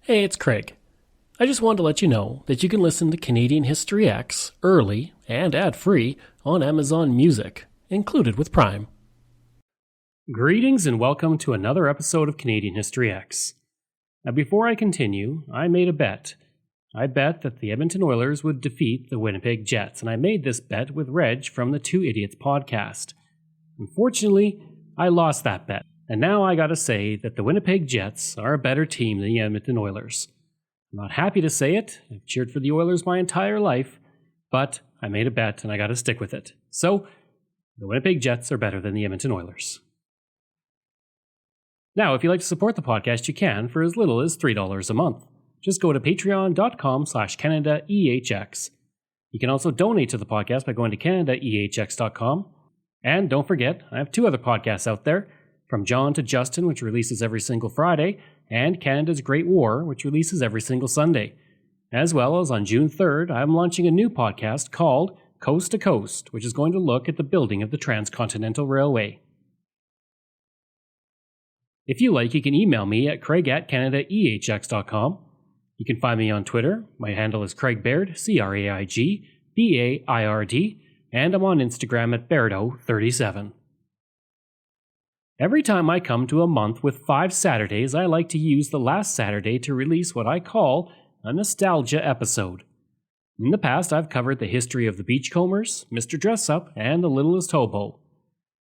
Hey, it's Craig. I just wanted to let you know that you can listen to Canadian History X early and ad-free on Amazon Music, included with Prime. Greetings and welcome to another episode of Canadian History X. Now, before I continue, I made a bet. I bet that the Edmonton Oilers would defeat the Winnipeg Jets, and I made this bet with Reg from the Two Idiots podcast. Unfortunately, I lost that bet. And now I gotta say that the Winnipeg Jets are a better team than the Edmonton Oilers. I'm not happy to say it. I've cheered for the Oilers my entire life, but I made a bet and I gotta stick with it. So, the Winnipeg Jets are better than the Edmonton Oilers. Now, if you'd like to support the podcast, you can for as little as $3 a month. Just go to patreon.com/CanadaEHX. You can also donate to the podcast by going to CanadaEHX.com. And don't forget, I have two other podcasts out there. From John to Justin, which releases every single Friday, and Canada's Great War, which releases every single Sunday. As well as on June 3rd, I'm launching a new podcast called Coast to Coast, which is going to look at the building of the Transcontinental Railway. If you like, you can email me at craig@canadaehx.com. You can find me on Twitter. My handle is Craig Baird, CraigBaird, and I'm on Instagram at Bairdo37. Every time I come to a month with 5 Saturdays, I like to use the last Saturday to release what I call a nostalgia episode. In the past, I've covered the history of the Beachcombers, Mr. Dressup, and the Littlest Hobo.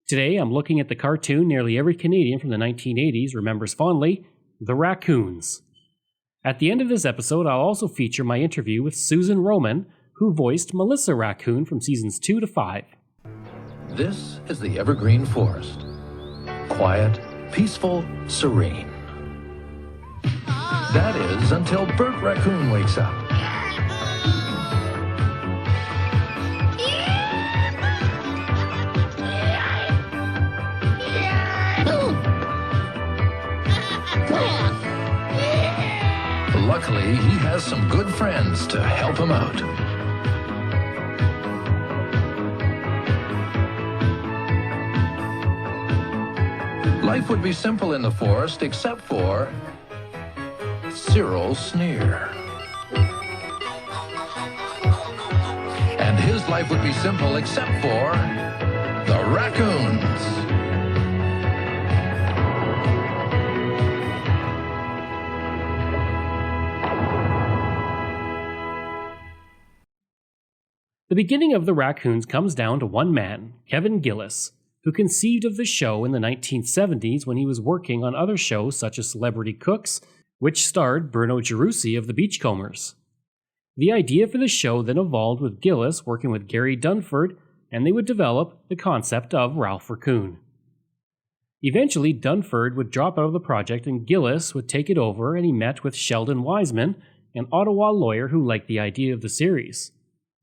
Today, I'm looking at the cartoon nearly every Canadian from the 1980s remembers fondly, the Raccoons. At the end of this episode, I'll also feature my interview with Susan Roman, who voiced Melissa Raccoon from seasons 2 to 5. This is the Evergreen Forest. Quiet, peaceful, serene. That is until Bert Raccoon wakes up. Luckily, he has some good friends to help him out. Life would be simple in the forest except for Cyril's sneer. And his life would be simple except for the Raccoons. The beginning of the Raccoons comes down to one man, Kevin Gillis, who conceived of the show in the 1970s when he was working on other shows such as Celebrity Cooks, which starred Bruno Gerussi of the Beachcombers. The idea for the show then evolved with Gillis working with Gary Dunford, and they would develop the concept of Ralph Raccoon. Eventually, Dunford would drop out of the project and Gillis would take it over, and he met with Sheldon Wiseman, an Ottawa lawyer who liked the idea of the series.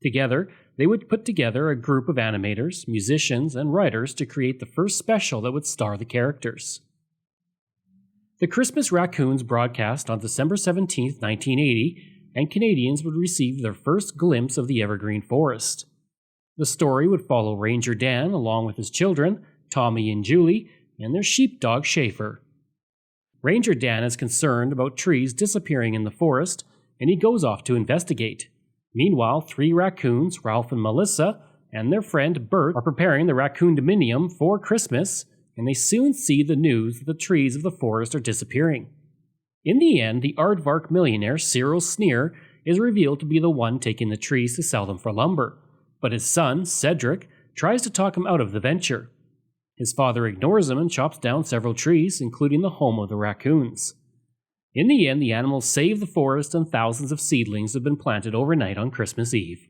Together, they would put together a group of animators, musicians, and writers to create the first special that would star the characters. The Christmas Raccoons broadcast on December 17, 1980, and Canadians would receive their first glimpse of the Evergreen Forest. The story would follow Ranger Dan along with his children, Tommy and Julie, and their sheepdog Schaeffer. Ranger Dan is concerned about trees disappearing in the forest, and he goes off to investigate. Meanwhile, 3 raccoons, Ralph and Melissa, and their friend Bert are preparing the Raccoon Dominium for Christmas, and they soon see the news that the trees of the forest are disappearing. In the end, the aardvark millionaire Cyril Sneer is revealed to be the one taking the trees to sell them for lumber, but his son, Cedric, tries to talk him out of the venture. His father ignores him and chops down several trees, including the home of the raccoons. In the end, the animals save the forest and thousands of seedlings have been planted overnight on Christmas Eve.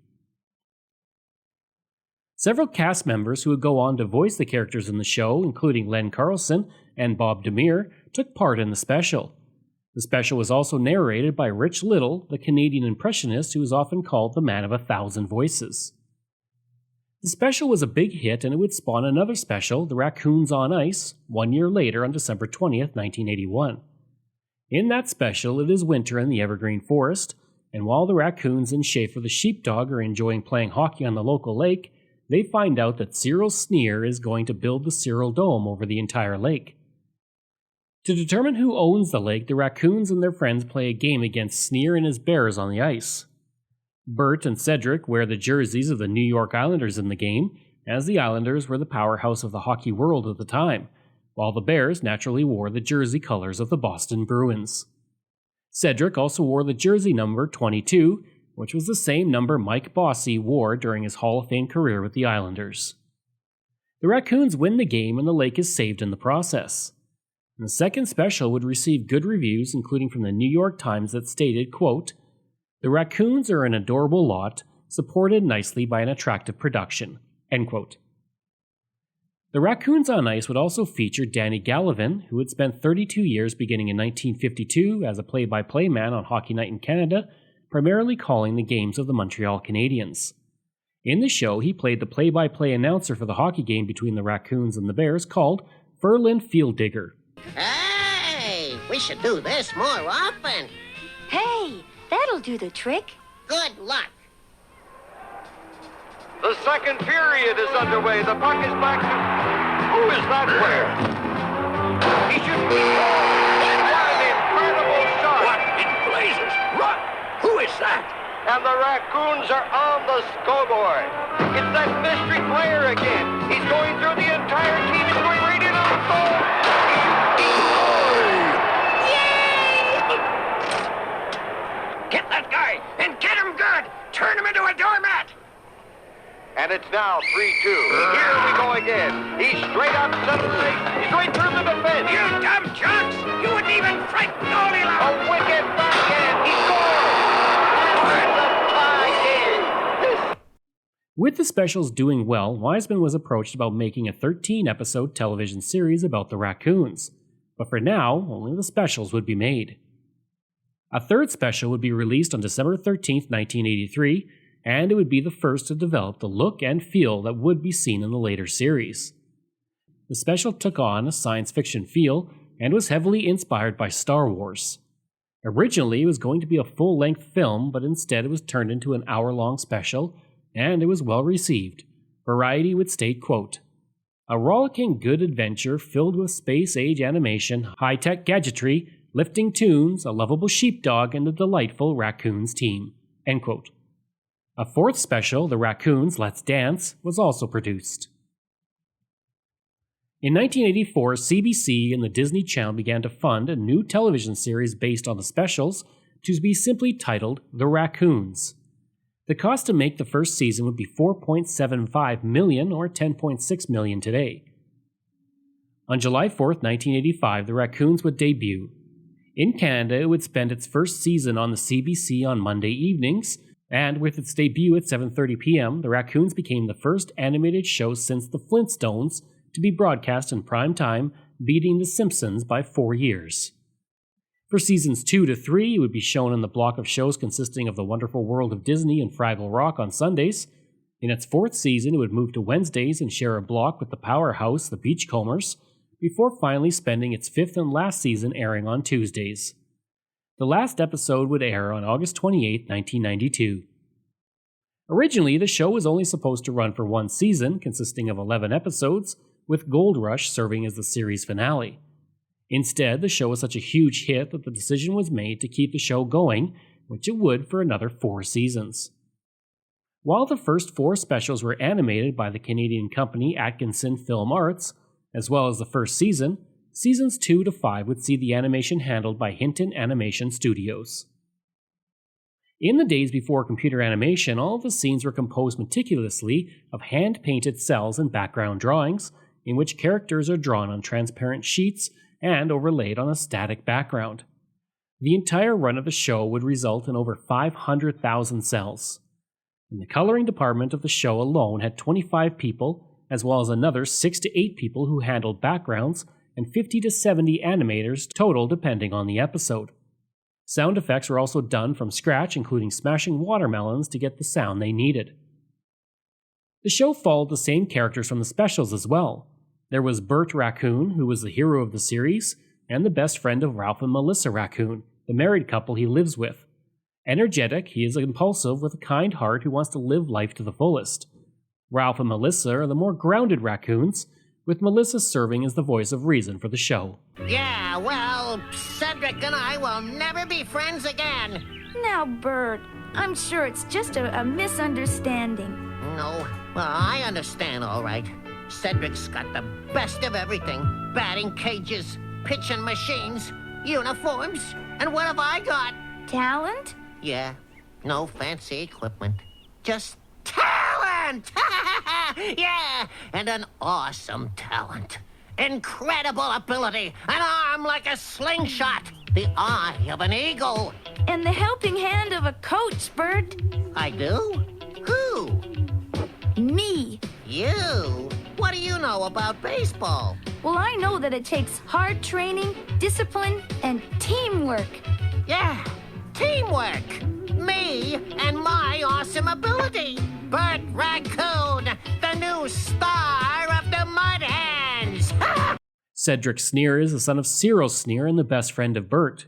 Several cast members who would go on to voice the characters in the show, including Len Carlson and Bob Demir, took part in the special. The special was also narrated by Rich Little, the Canadian impressionist who is often called the man of 1,000 voices. The special was a big hit and it would spawn another special, The Raccoons on Ice, 1 year later on December 20th, 1981. In that special, it is winter in the Evergreen Forest, and while the raccoons and Schaeffer the sheepdog are enjoying playing hockey on the local lake, they find out that Cyril Sneer is going to build the Cyril Dome over the entire lake. To determine who owns the lake, the Raccoons and their friends play a game against Sneer and his bears on the ice. Bert and Cedric wear the jerseys of the New York Islanders in the game, as the Islanders were the powerhouse of the hockey world at the time, while the Bears naturally wore the jersey colors of the Boston Bruins. Cedric also wore the jersey number 22, which was the same number Mike Bossy wore during his Hall of Fame career with the Islanders. The Raccoons win the game and the lake is saved in the process. And the second special would receive good reviews, including from the New York Times that stated, quote, "The Raccoons are an adorable lot, supported nicely by an attractive production," end quote. The Raccoons on Ice would also feature Danny Gallivan, who had spent 32 years beginning in 1952 as a play-by-play man on Hockey Night in Canada, primarily calling the games of the Montreal Canadiens. In the show, he played the play-by-play announcer for the hockey game between the Raccoons and the Bears called Ferlin Field Digger. Hey, we should do this more often. Hey, that'll do the trick. Good luck. The second period is underway. The puck is back to... Who is that player? He shouldn't be called. What an incredible shot. What in blazes? Run! Who is that? And the Raccoons are on the scoreboard. It's that mystery player again. He's going through the entire team. He's going right in on the goal. Get that guy and get him good! Turn him into a doormat! And it's now 3-2. Here we go again. He's straight up center ice. He's going through the defense. You dumb chunks! You wouldn't even frighten goalie A out! wicked backhand. He scores! With the specials doing well, Wiseman was approached about making a 13-episode television series about the Raccoons. But for now, only the specials would be made. A third special would be released on December 13, 1983, and it would be the first to develop the look and feel that would be seen in the later series. The special took on a science fiction feel and was heavily inspired by Star Wars. Originally, it was going to be a full-length film, but instead it was turned into an hour-long special, and it was well received. Variety would state, quote, "A rollicking good adventure filled with space-age animation, high-tech gadgetry, lifting tunes, a lovable sheepdog, and a delightful Raccoons team," end quote. A fourth special, The Raccoons Let's Dance, was also produced. In 1984, CBC and the Disney Channel began to fund a new television series based on the specials to be simply titled The Raccoons. The cost to make the first season would be $4.75 million or $10.6 million today. On July 4th, 1985, The Raccoons would debut. In Canada, it would spend its first season on the CBC on Monday evenings, and with its debut at 7:30 p.m., The Raccoons became the first animated show since The Flintstones to be broadcast in prime time, beating The Simpsons by 4 years. For seasons 2 to 3, it would be shown in the block of shows consisting of The Wonderful World of Disney and Fraggle Rock on Sundays. In its fourth season, it would move to Wednesdays and share a block with the powerhouse, The Beachcombers, before finally spending its fifth and last season airing on Tuesdays. The last episode would air on August 28, 1992. Originally, the show was only supposed to run for one season, consisting of 11 episodes, with Gold Rush serving as the series finale. Instead, the show was such a huge hit that the decision was made to keep the show going, which it would for another 4 seasons. While the first 4 specials were animated by the Canadian company Atkinson Film Arts, as well as the first season, seasons 2 to 5 would see the animation handled by Hinton Animation Studios. In the days before computer animation, all of the scenes were composed meticulously of hand-painted cells and background drawings, in which characters are drawn on transparent sheets and overlaid on a static background. The entire run of the show would result in over 500,000 cells. And the coloring department of the show alone had 25 people, as well as another 6 to 8 people who handled backgrounds, and 50 to 70 animators total depending on the episode. Sound effects were also done from scratch, including smashing watermelons to get the sound they needed. The show followed the same characters from the specials as well. There was Bert Raccoon, who was the hero of the series, and the best friend of Ralph and Melissa Raccoon, the married couple he lives with. Energetic, he is impulsive with a kind heart who wants to live life to the fullest. Ralph and Melissa are the more grounded raccoons, with Melissa serving as the voice of reason for the show. Yeah, well, Cedric and I will never be friends again. Now, Bert, I'm sure it's just a misunderstanding. No, well, I understand, all right. Cedric's got the best of everything. Batting cages, pitching machines, uniforms. And what have I got? Talent? Yeah, no fancy equipment. Just talent! Yeah, and an awesome talent. Incredible ability. An arm like a slingshot. The eye of an eagle. And the helping hand of a coach, Bert. I do? Who? Me. You? What do you know about baseball? Well, I know that it takes hard training, discipline, and teamwork. Yeah, teamwork. Me and my awesome ability. Bert Raccoon, the new star of the Mud Hens. Cedric Sneer is the son of Cyril Sneer and the best friend of Bert.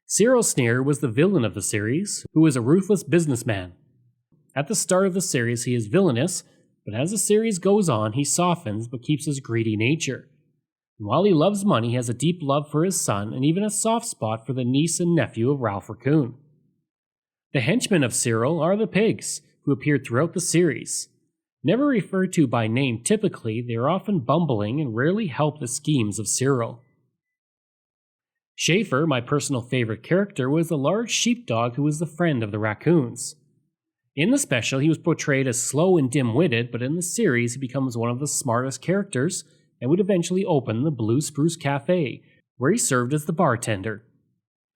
Cyril Sneer was the villain of the series, who was a ruthless businessman. At the start of the series, he is villainous, but as the series goes on, he softens but keeps his greedy nature. And while he loves money, he has a deep love for his son and even a soft spot for the niece and nephew of Ralph Raccoon. The henchmen of Cyril are the pigs, who appeared throughout the series. Never referred to by name typically, they are often bumbling and rarely help the schemes of Cyril. Schaeffer, my personal favorite character, was the large sheepdog who was the friend of the Raccoons. In the special, he was portrayed as slow and dim-witted, but in the series, he becomes one of the smartest characters and would eventually open the Blue Spruce Cafe, where he served as the bartender.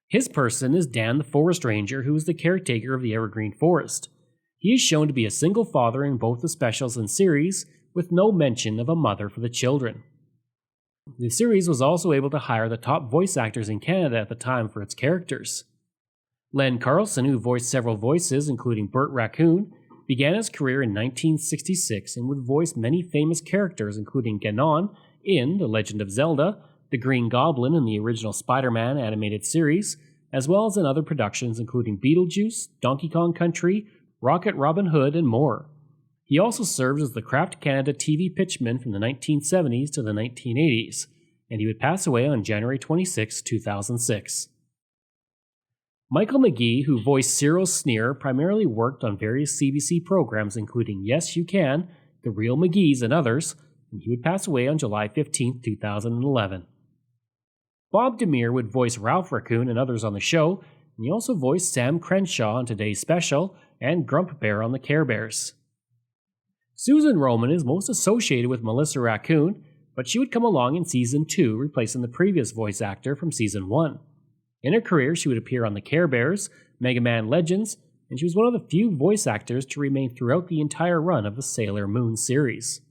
His person is Dan the Forest Ranger, who is the caretaker of the Evergreen Forest. He is shown to be a single father in both the specials and series, with no mention of a mother for the children. The series was also able to hire the top voice actors in Canada at the time for its characters. Len Carlson, who voiced several voices, including Bert Raccoon, began his career in 1966 and would voice many famous characters, including Ganon in The Legend of Zelda, the Green Goblin in the original Spider-Man animated series, as well as in other productions including Beetlejuice, Donkey Kong Country, Rocket Robin Hood, and more. He also served as the Kraft Canada TV pitchman from the 1970s to the 1980s, and he would pass away on January 26, 2006. Michael McGee, who voiced Cyril Sneer, primarily worked on various CBC programs including Yes You Can, The Real McGees, and others, and he would pass away on July 15, 2011. Bob Demir would voice Ralph Raccoon and others on the show, and he also voiced Sam Crenshaw on today's special and Grump Bear on the Care Bears. Susan Roman is most associated with Melissa Raccoon, but she would come along in Season 2, replacing the previous voice actor from Season 1. In her career, she would appear on the Care Bears, Mega Man Legends, and she was one of the few voice actors to remain throughout the entire run of the Sailor Moon series.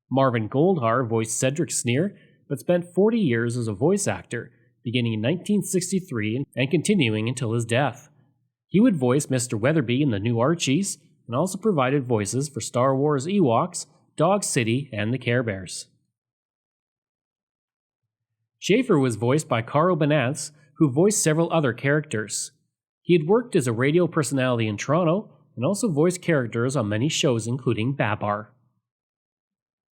Marvin Goldhar voiced Cedric Sneer, but spent 40 years as a voice actor, beginning in 1963 and continuing until his death. He would voice Mr. Weatherby in the new Archies, and also provided voices for Star Wars Ewoks, Dog City, and the Care Bears. Schaeffer was voiced by Carl Banatz, who voiced several other characters. He had worked as a radio personality in Toronto, and also voiced characters on many shows including Babar.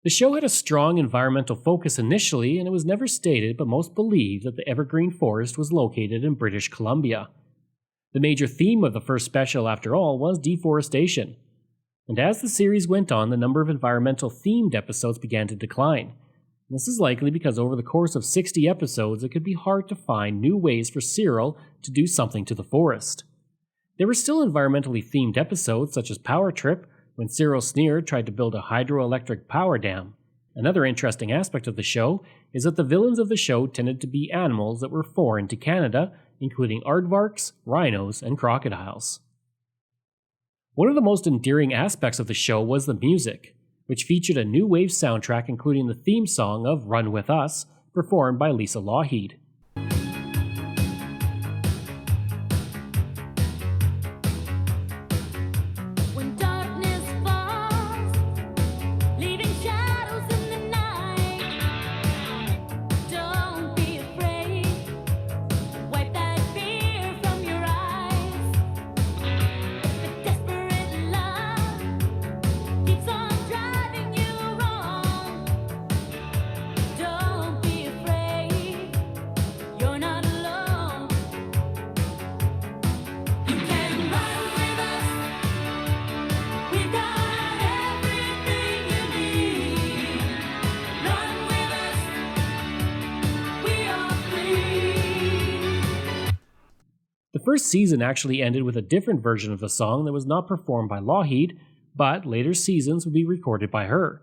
The show had a strong environmental focus initially, and it was never stated, but most believe that the Evergreen Forest was located in British Columbia. The major theme of the first special, after all, was deforestation. And as the series went on, the number of environmental-themed episodes began to decline. This is likely because over the course of 60 episodes, it could be hard to find new ways for Cyril to do something to the forest. There were still environmentally themed episodes, such as Power Trip, when Cyril Sneer tried to build a hydroelectric power dam. Another interesting aspect of the show is that the villains of the show tended to be animals that were foreign to Canada, including aardvarks, rhinos, and crocodiles. One of the most endearing aspects of the show was the music, which featured a new wave soundtrack including the theme song of Run With Us, performed by Lisa Lougheed. first season actually ended with a different version of the song that was not performed by Lougheed, but later seasons would be recorded by her.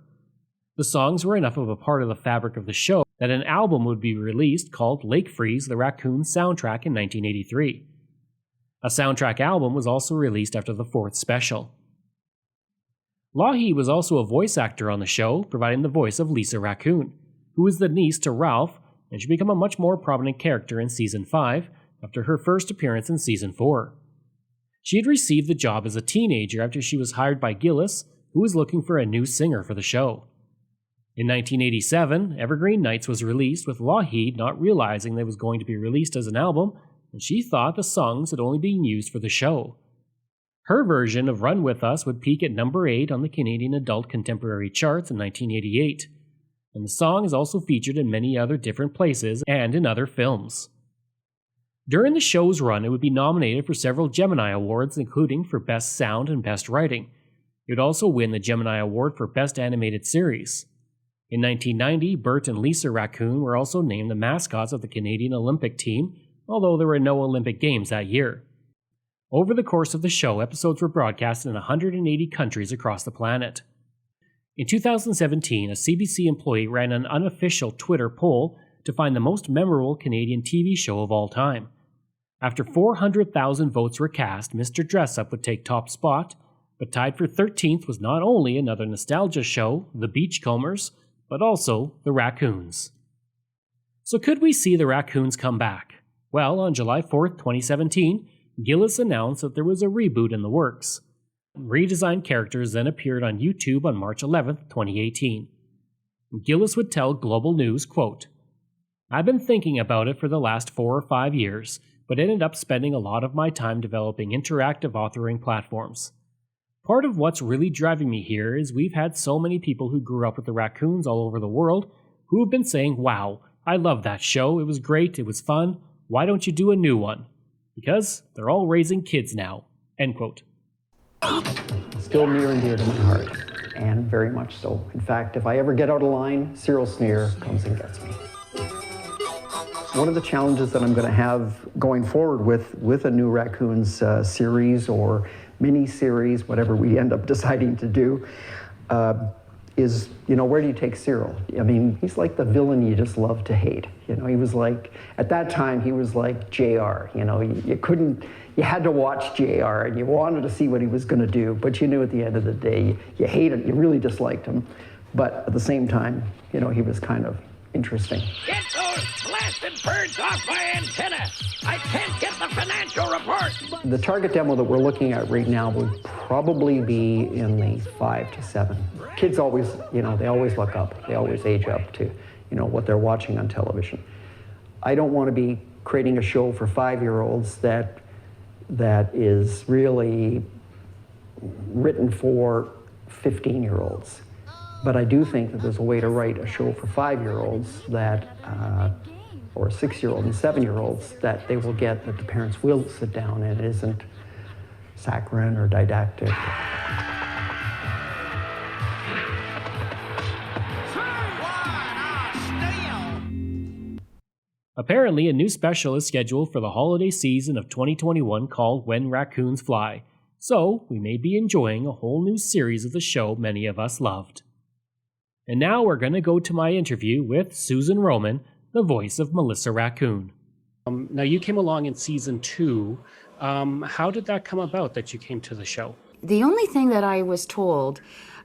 The songs were enough of a part of the fabric of the show that an album would be released called Lake Freeze, the Raccoons soundtrack in 1983. A soundtrack album was also released after the fourth special. Lougheed was also a voice actor on the show, providing the voice of Lisa Raccoon, who was the niece to Ralph, and she became a much more prominent character in Season 5 after her first appearance in Season 4. She had received the job as a teenager after she was hired by Gillis, who was looking for a new singer for the show. In 1987, Evergreen Nights was released, with Lougheed not realizing that it was going to be released as an album, and she thought the songs had only been used for the show. Her version of Run With Us would peak at number 8 on the Canadian Adult Contemporary charts in 1988, and the song is also featured in many other different places and in other films. During the show's run, it would be nominated for several Gemini Awards, including for Best Sound and Best Writing. It would also win the Gemini Award for Best Animated Series. In 1990, Bert and Lisa Raccoon were also named the mascots of the Canadian Olympic team, although there were no Olympic Games that year. Over the course of the show, episodes were broadcast in 180 countries across the planet. In 2017, a CBC employee ran an unofficial Twitter poll to find the most memorable Canadian TV show of all time. After 400,000 votes were cast, Mr. Dressup would take top spot, but tied for 13th was not only another nostalgia show, The Beachcombers, but also The Raccoons. So could we see The Raccoons come back? Well, on July 4th, 2017, Gillis announced that there was a reboot in the works. Redesigned characters then appeared on YouTube on March 11th, 2018. Gillis would tell Global News, quote, "I've been thinking about it for the last 4 or 5 years, but ended up spending a lot of my time developing interactive authoring platforms. Part of what's really driving me here is we've had so many people who grew up with the Raccoons all over the world who have been saying, 'Wow, I love that show, it was great, it was fun, why don't you do a new one?' Because they're all raising kids now." End quote. Still near and dear to my heart, and very much so. In fact, if I ever get out of line, Cyril Sneer comes and gets me. One of the challenges that I'm going to have going forward with a new Raccoons series or mini-series, whatever we end up deciding to do, is, where do you take Cyril? I mean, he's like the villain you just love to hate. He was like, at that time, he was like JR. You had to watch JR and you wanted to see what he was going to do, but you knew at the end of the day, you hated, you really disliked him. But at the same time, he was kind of interesting. Get those blasted birds off my antenna! I can't get the financial report! The target demo that we're looking at right now would probably be in the 5 to 7. Kids always, they always look up. They always age up to, what they're watching on television. I don't want to be creating a show for 5-year-olds that is really written for 15-year-olds. But I do think that there's a way to write a show for 5-year-olds that, or 6-year-olds and 7-year-olds that they will get, that the parents will sit down and it isn't saccharine or didactic. Apparently, a new special is scheduled for the holiday season of 2021 called When Raccoons Fly, so we may be enjoying a whole new series of the show many of us loved. And now we're going to go to my interview with Susan Roman, the voice of Melissa Raccoon. Now, you came along in season 2. How did that come about that you came to the show? The only thing that I was told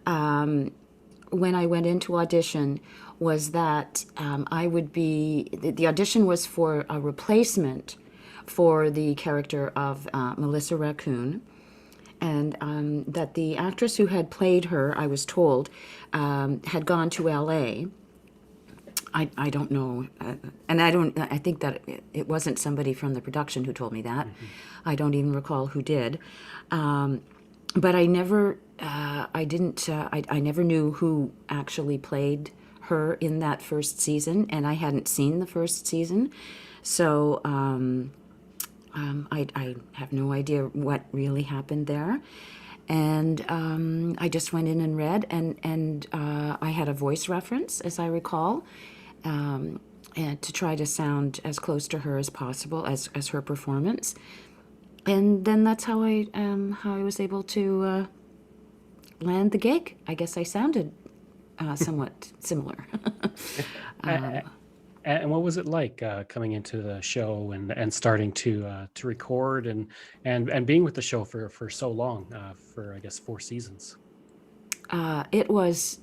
when I went into audition was that I would be, the audition was for a replacement for the character of Melissa Raccoon, and that the actress who had played her, I was told, had gone to LA. I don't know, and I think that it wasn't somebody from the production who told me that. Mm-hmm. I don't even recall who did. But I never knew who actually played her in that first season, and I hadn't seen the first season, so I have no idea what really happened there. And I just went in and read, and I had a voice reference, as I recall, and to try to sound as close to her as possible as her performance. And then that's how I was able to land the gig. I guess I sounded somewhat similar. And what was it like coming into the show and starting to record and being with the show for so long, for I guess 4 seasons? It was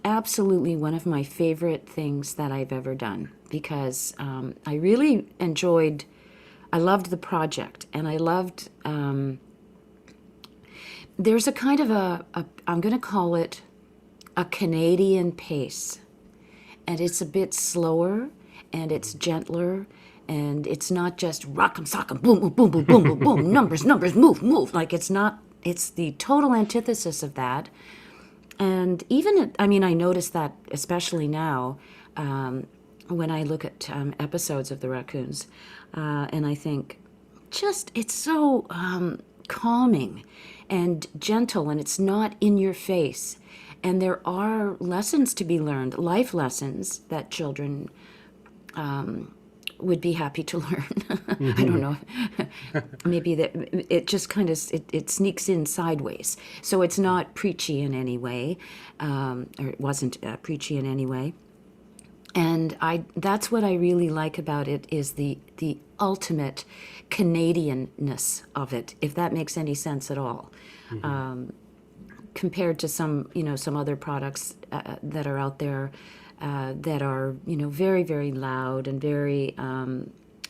absolutely one of my favorite things that I've ever done because I really I loved the project, and I loved, there's a kind of I'm going to call it a Canadian pace. And it's a bit slower, and it's gentler, and it's not just rock'em sock'em, boom, boom, boom, boom, boom, boom, boom, numbers, move. Like it's not, it's the total antithesis of that. And even, I notice that especially now, when I look at episodes of the Raccoons, and I think, it's so calming and gentle, and it's not in your face. And there are lessons to be learned, life lessons that children would be happy to learn. I don't know. Maybe that it just kind of it sneaks in sideways. So it's not preachy in any way, or it wasn't preachy in any way. And that's what I really like about it is the ultimate Canadianness of it, if that makes any sense at all. Compared to some other products that are out there that are, very, very loud and very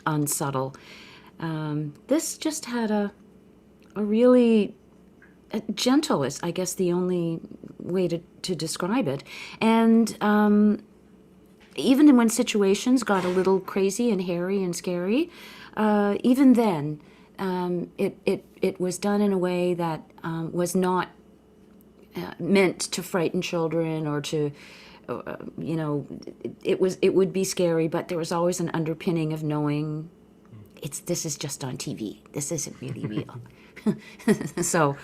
unsubtle. This just had a really gentle is, I guess, the only way to describe it. And even when situations got a little crazy and hairy and scary, even then, it was done in a way that was not meant to frighten children or to, it would be scary, but there was always an underpinning of knowing this is just on TV. This isn't really real. So,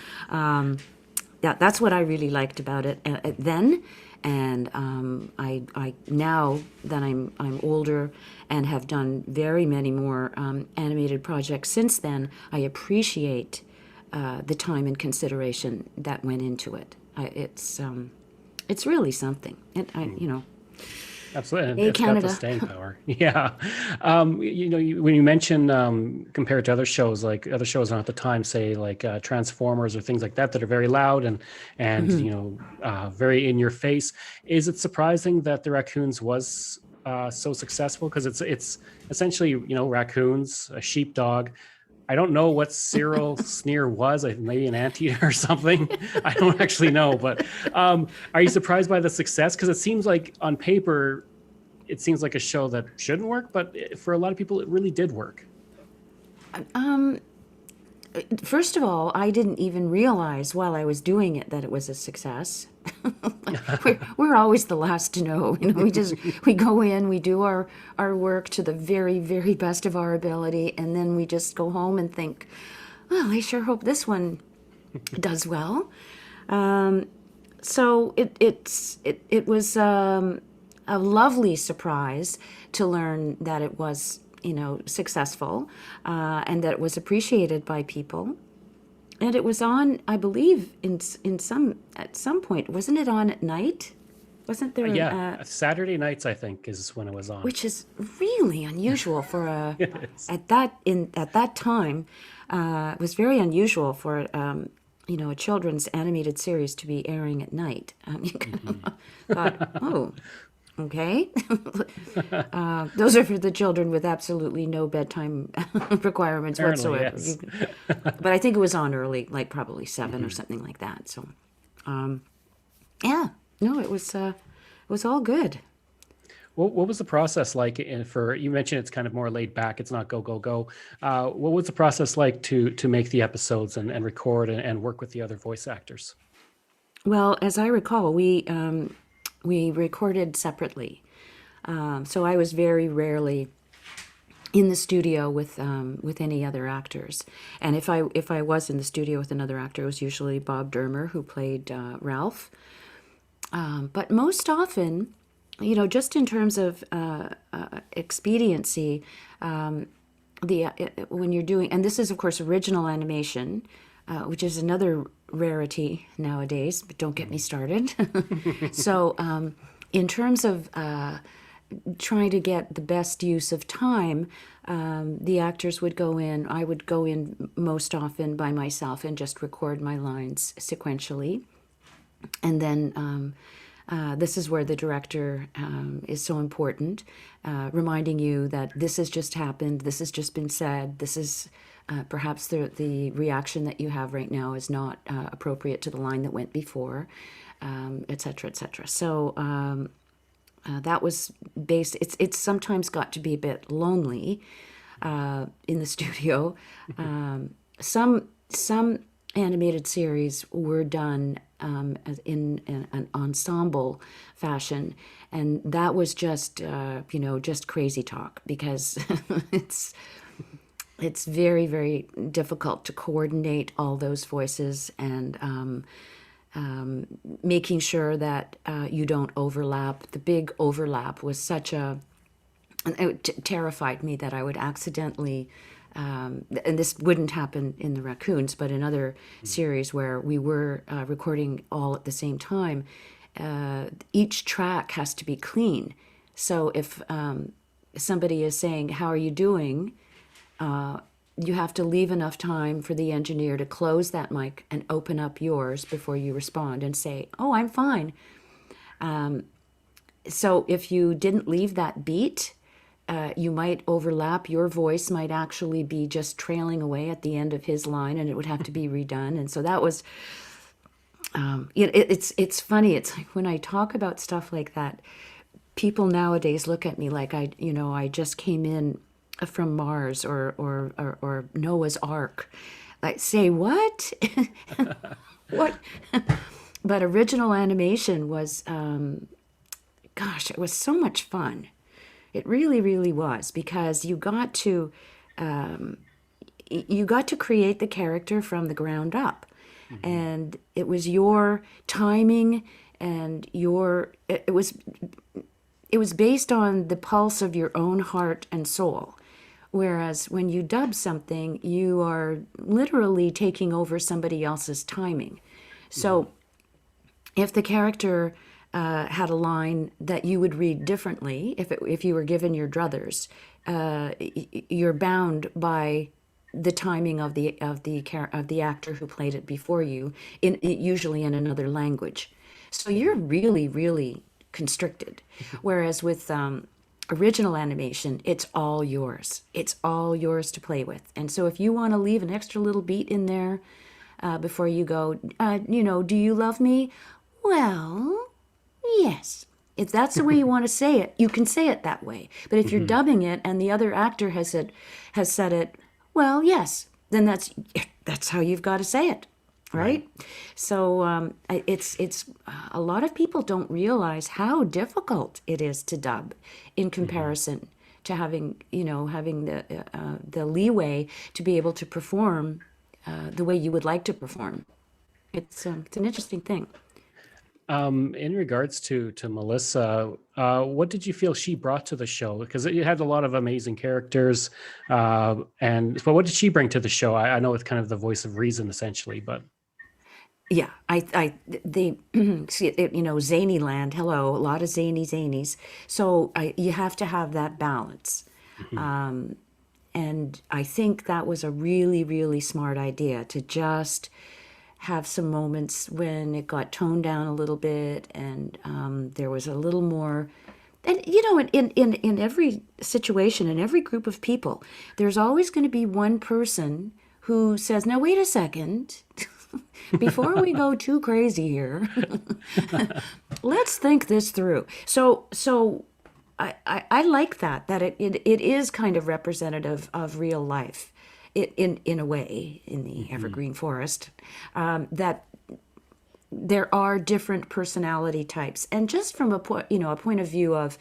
that's what I really liked about it then. And I now that I'm older and have done very many more animated projects since then, I appreciate the time and consideration that went into it. It's really something. Absolutely, and Hey, it's Canada. got the staying power. Yeah, when you mention compared to other shows, like other shows on at the time, say like Transformers or things like that are very loud and very in your face. Is it surprising that the Raccoons was so successful? Because it's essentially raccoons, a sheepdog. I don't know what Cyril Sneer was, maybe an anteater or something. I don't actually know, but are you surprised by the success? Because it seems like on paper, it seems like a show that shouldn't work, but for a lot of people, it really did work. First of all, I didn't even realize while I was doing it that it was a success. we're always the last to know. We go in, we do our work to the very, very best of our ability, and then we just go home and think, well, I sure hope this one does well. So it was a lovely surprise to learn that it was successful, and that it was appreciated by people. And it was on, I believe, at some point, wasn't it on at night? Wasn't there? Saturday nights, I think, is when it was on. Which is really unusual for at that time. It was very unusual for a children's animated series to be airing at night. You kind of thought, oh. Okay. Those are for the children with absolutely no bedtime requirements whatsoever. Yes. But I think it was on early, like probably 7 or something like that. So, it was all good. What was the process like you mentioned it's kind of more laid back, it's not go, go, go. What was the process like to make the episodes and record and work with the other voice actors? Well, as I recall, we recorded separately. So I was very rarely in the studio with any other actors. And if I was in the studio with another actor, it was usually Bob Dermer, who played Ralph. But most often, just in terms of expediency, when you're doing, and this is of course original animation, which is another rarity nowadays, but don't get me started. So in terms of trying to get the best use of time, the actors would go in, I would go in most often by myself and just record my lines sequentially. And then this is where the director is so important, reminding you that this has just happened, this has just been said, this is perhaps the reaction that you have right now is not appropriate to the line that went before, et cetera, et cetera. So that was based, it's sometimes got to be a bit lonely in the studio. Some animated series were done in an ensemble fashion, and that was just just crazy talk, because it's very, very difficult to coordinate all those voices, and making sure that you don't overlap. The big overlap was such and it terrified me that I would accidentally, and this wouldn't happen in the Raccoons, but in other series where we were recording all at the same time, each track has to be clean. So if somebody is saying, "How are you doing?" You have to leave enough time for the engineer to close that mic and open up yours before you respond and say, "Oh, I'm fine." So if you didn't leave that beat, you might overlap. Your voice might actually be just trailing away at the end of his line, and it would have to be redone. And so that was, it's funny. It's like when I talk about stuff like that, people nowadays look at me like I just came in from Mars or Noah's Ark. Like, say what? What? But original animation was, gosh, it was so much fun. It really, really was, because you got to create the character from the ground up, and it was your timing and it was based on the pulse of your own heart and soul. Whereas when you dub something, you are literally taking over somebody else's timing. So if the character had a line that you would read differently, if you were given your druthers, you're bound by the timing of the actor who played it before you, usually in another language. So you're really, really constricted. Whereas with original animation, it's all yours. It's all yours to play with. And so if you want to leave an extra little beat in there before you go, do you love me? Well, yes. If that's the way you want to say it, you can say it that way. But if you're dubbing it and the other actor has said it, well, yes, then that's how you've got to say it. Right? So it's a lot of people don't realize how difficult it is to dub in comparison to having the leeway to be able to perform the way you would like to perform. It's an interesting thing. In regards to Melissa, what did you feel she brought to the show? Because it had a lot of amazing characters, but what did she bring to the show? I know it's kind of the voice of reason, essentially, but. Yeah, zany land. Hello, a lot of zanies. So you have to have that balance, and I think that was a really, really smart idea to just have some moments when it got toned down a little bit, and there was a little more. And in every situation, in every group of people, there's always going to be one person who says, "Now wait a second." Before we go too crazy here, let's think this through. So I like that it is kind of representative of real life, in a way, in the Evergreen forest, that there are different personality types, and just from a point of view of.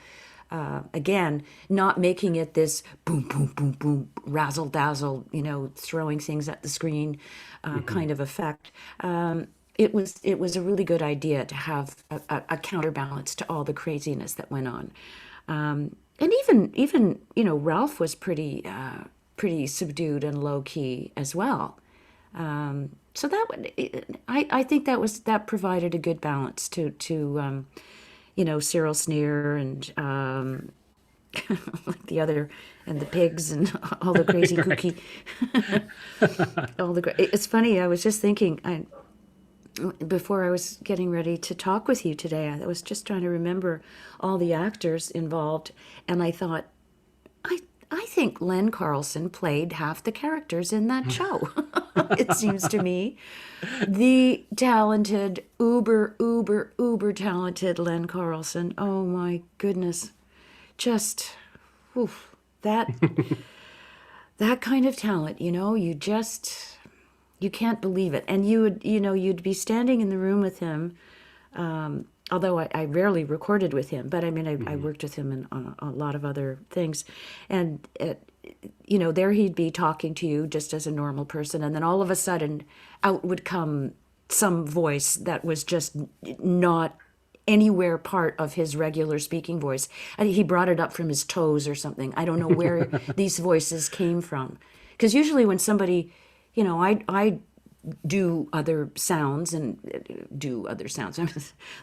Again, not making it this boom, boom, boom, boom, razzle dazzle, throwing things at the screen kind of effect. It was a really good idea to have a counterbalance to all the craziness that went on. And even Ralph was pretty pretty subdued and low key as well. So that I think that provided a good balance to Cyril Sneer and like the other and the pigs and all the crazy kooky. It's funny. I was just thinking. Before I was getting ready to talk with you today, I was just trying to remember all the actors involved, and I thought, I think Len Carlson played half the characters in that show. It seems to me. The talented, uber talented Len Carlson. Oh my goodness. Just, that kind of talent, you can't believe it. And you'd be standing in the room with him, although I rarely recorded with him, but I mean, I worked with him on a lot of other things. And, there he'd be talking to you just as a normal person. And then all of a sudden out would come some voice that was just not anywhere part of his regular speaking voice. He brought it up from his toes or something. I don't know where these voices came from. Because usually when somebody... I do other sounds and do other sounds.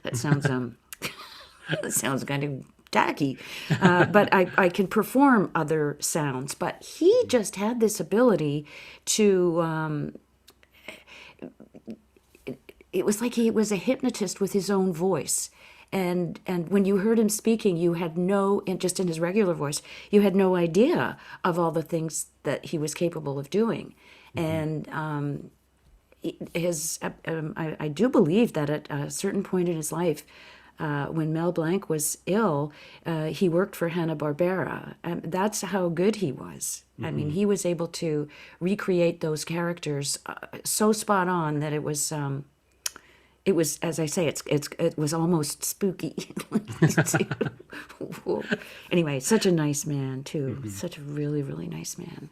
That sounds that sounds kind of tacky, but I can perform other sounds. But he just had this ability to. It was like he was a hypnotist with his own voice. And when you heard him speaking, you had just in his regular voice, you had no idea of all the things that he was capable of doing. And I do believe that at a certain point in his life, when Mel Blanc was ill, he worked for Hanna-Barbera. That's how good he was. I mean, he was able to recreate those characters so spot on that it was, as I say, it was almost spooky. Anyway, such a nice man too. Such a really, really nice man.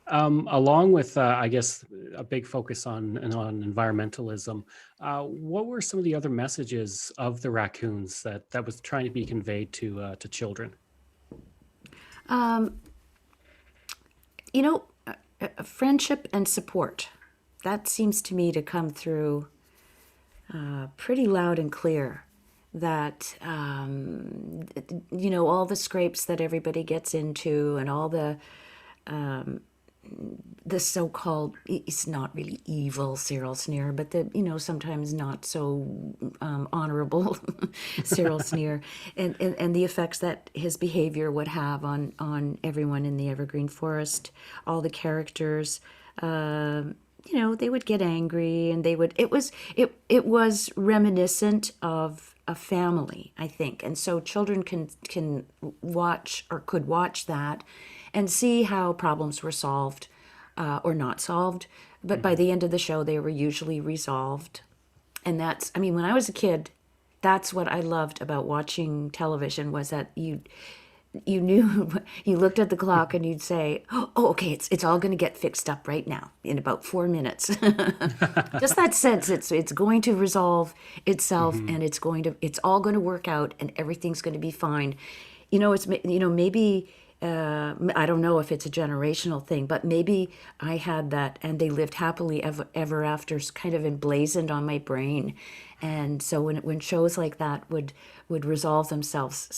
Along with, I guess, a big focus on environmentalism, what were some of the other messages of the Raccoons that was trying to be conveyed to children? Friendship and support. That seems to me to come through pretty loud and clear. That, all the scrapes that everybody gets into and all the so-called, it's not really evil Cyril Sneer, but the, sometimes not so honorable Cyril Sneer, and the effects that his behavior would have on everyone in the Evergreen Forest, all the characters, they would get angry and it was reminiscent of a family, I think. And so children can watch or could watch that and see how problems were solved or not solved. But by the end of the show, they were usually resolved. And when I was a kid, that's what I loved about watching television, was that you knew, you looked at the clock and you'd say, oh, okay, it's all going to get fixed up right now in about 4 minutes. Just that sense, it's going to resolve itself, and it's all going to work out, and everything's going to be fine. Maybe, I don't know if it's a generational thing, but maybe I had that, and they lived happily ever after kind of emblazoned on my brain. And so when shows like that would resolve themselves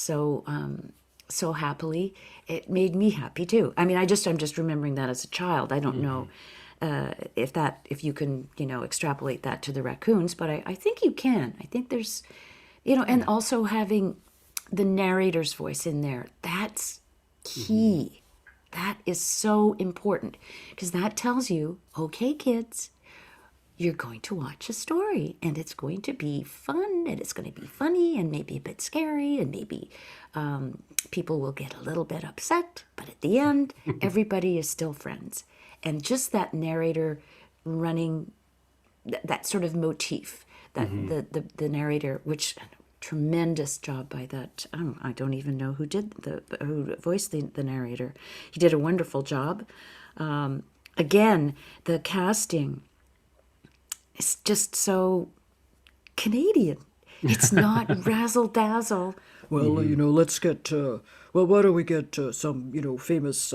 so happily, it made me happy too. I mean, I'm just remembering that as a child. I don't know if you can, extrapolate that to the Raccoons, but I think you can. I think there's, and also having the narrator's voice in there, that's key. That is so important, because that tells you, okay, kids, you're going to watch a story, and it's going to be fun, and it's going to be funny, and maybe a bit scary, and maybe people will get a little bit upset, but at the end, everybody is still friends. And just that narrator running, that sort of motif, that the narrator, which tremendous job by that. I don't even know who voiced the narrator. He did a wonderful job. Again, the casting is just so Canadian. It's not razzle dazzle well, let's get, why don't we get some, famous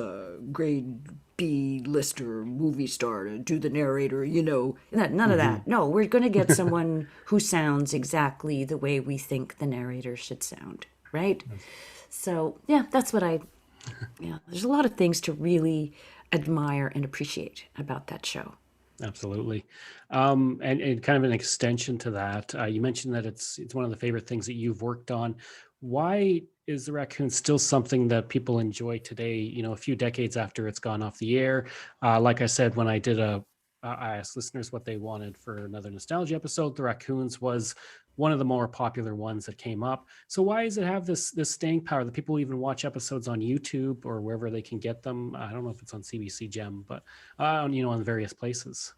grade B lister movie star to do the narrator, None of that. No, we're going to get someone who sounds exactly the way we think the narrator should sound, right? So, yeah, that's what there's a lot of things to really admire and appreciate about that show. Absolutely. And kind of an extension to that, you mentioned that it's one of the favorite things that you've worked on. Why is the Raccoon still something that people enjoy today, a few decades after it's gone off the air? Like I said, when I did I asked listeners what they wanted for another nostalgia episode, the Raccoons was one of the more popular ones that came up. So why does it have this staying power that people even watch episodes on YouTube or wherever they can get them? I don't know if it's on CBC Gem, but on various places.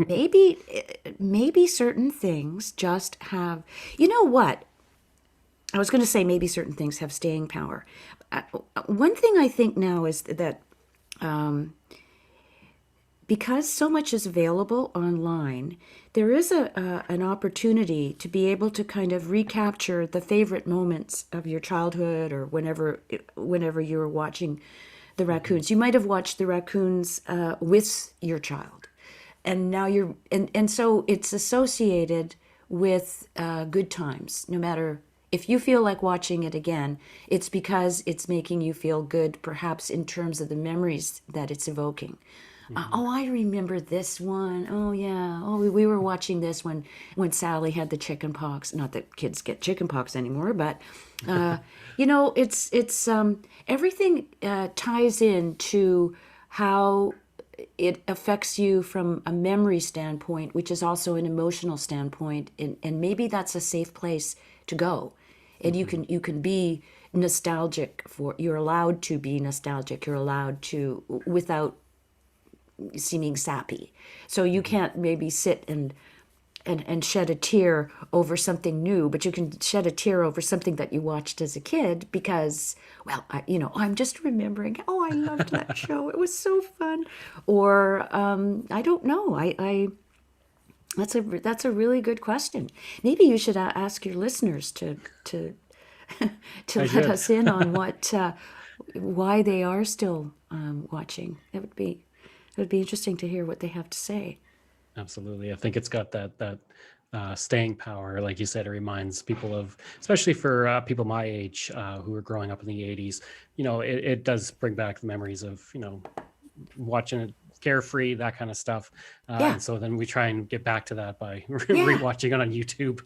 Maybe certain things just have, what? I was going to say maybe certain things have staying power. One thing I think now is that because so much is available online, there is an opportunity to be able to kind of recapture the favorite moments of your childhood or whenever you were watching the Raccoons. You might have watched the Raccoons with your child, and now and so it's associated with good times. No matter if you feel like watching it again, it's because it's making you feel good, perhaps in terms of the memories that it's evoking. I remember this one. Oh yeah. Oh, we were watching this when Sally had the chicken pox. Not that kids get chicken pox anymore, but it's everything ties into how it affects you from a memory standpoint, which is also an emotional standpoint, and maybe that's a safe place to go, and you can be nostalgic you're allowed to be nostalgic. You're allowed to without seeming sappy. So you can't maybe sit and shed a tear over something new, but you can shed a tear over something that you watched as a kid because, I'm just remembering, I loved that show. It was so fun. Or, I don't know. That's a really good question. Maybe you should ask your listeners to let us in on why they are still watching. It would be interesting to hear what they have to say. Absolutely. I think it's got that staying power. Like you said, it reminds people of, especially for people my age who were growing up in the 80s, it does bring back the memories of, watching it carefree, that kind of stuff. And so then we try and get back to that by rewatching it on YouTube.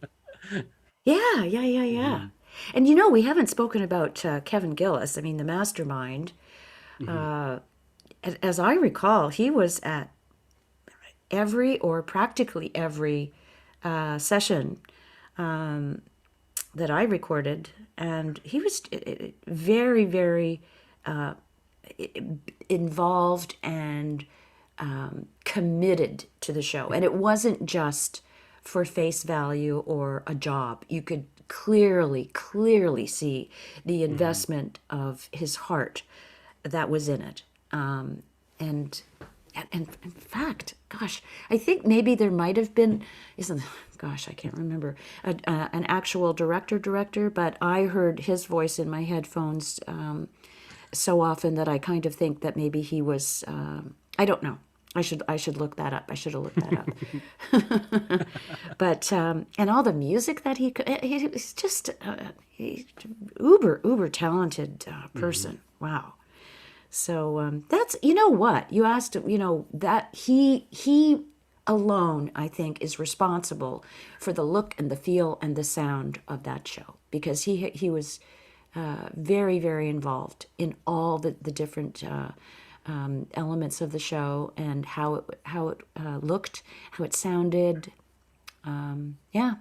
Yeah. And we haven't spoken about Kevin Gillis. I mean, the mastermind. As I recall, he was at every or practically every session that I recorded, and he was very, very involved and committed to the show. And it wasn't just for face value or a job. You could clearly see the investment of his heart that was in it. And in fact, gosh, I think maybe there might have been, I can't remember, an actual director, but I heard his voice in my headphones so often that I kind of think that maybe he was, I don't know. I should look that up. I should have looked that up. But, and all the music that he's just uber talented person. Wow. So that's, what you asked, that he alone, I think, is responsible for the look and the feel and the sound of that show, because he was very, very involved in all the different elements of the show and how it looked, how it sounded.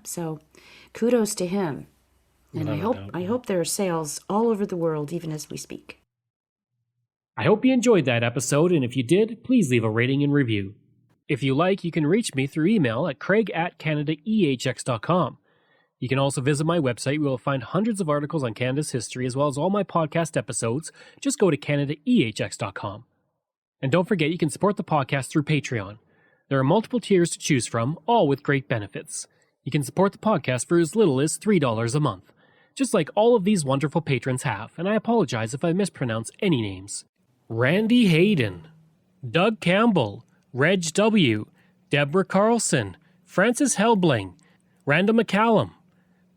So kudos to him. And I hope there are sales all over the world, even as we speak. I hope you enjoyed that episode, and if you did, please leave a rating and review. If you like, you can reach me through email at craig@canadaehx.com. You can also visit my website where you'll find hundreds of articles on Canada's history, as well as all my podcast episodes. Just go to canadaehx.com. And don't forget, you can support the podcast through Patreon. There are multiple tiers to choose from, all with great benefits. You can support the podcast for as little as $3 a month, just like all of these wonderful patrons have, and I apologize if I mispronounce any names. Randy Hayden, Doug Campbell, Reg W., Deborah Carlson, Francis Helbling, Randall McCallum,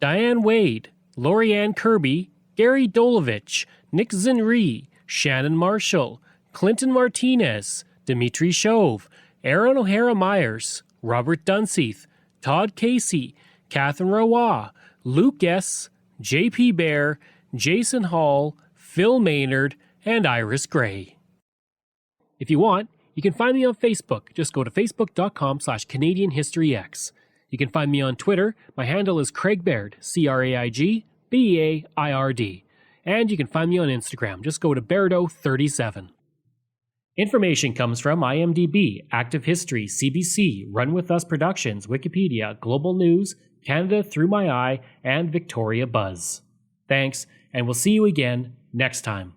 Diane Wade, Lorianne Kirby, Gary Dolovich, Nick Zinri, Shannon Marshall, Clinton Martinez, Dimitri Shove, Aaron O'Hara Myers, Robert Dunseith, Todd Casey, Catherine Roy, Luke S., J.P. Bear, Jason Hall, Phil Maynard, and Iris Gray. If you want, you can find me on Facebook. Just go to facebook.com/CanadianHistoryX. You can find me on Twitter. My handle is Craig Baird, CraigBeard. And you can find me on Instagram. Just go to Bairdo37. Information comes from IMDb, Active History, CBC, Run With Us Productions, Wikipedia, Global News, Canada Through My Eye, and Victoria Buzz. Thanks, and we'll see you again next time.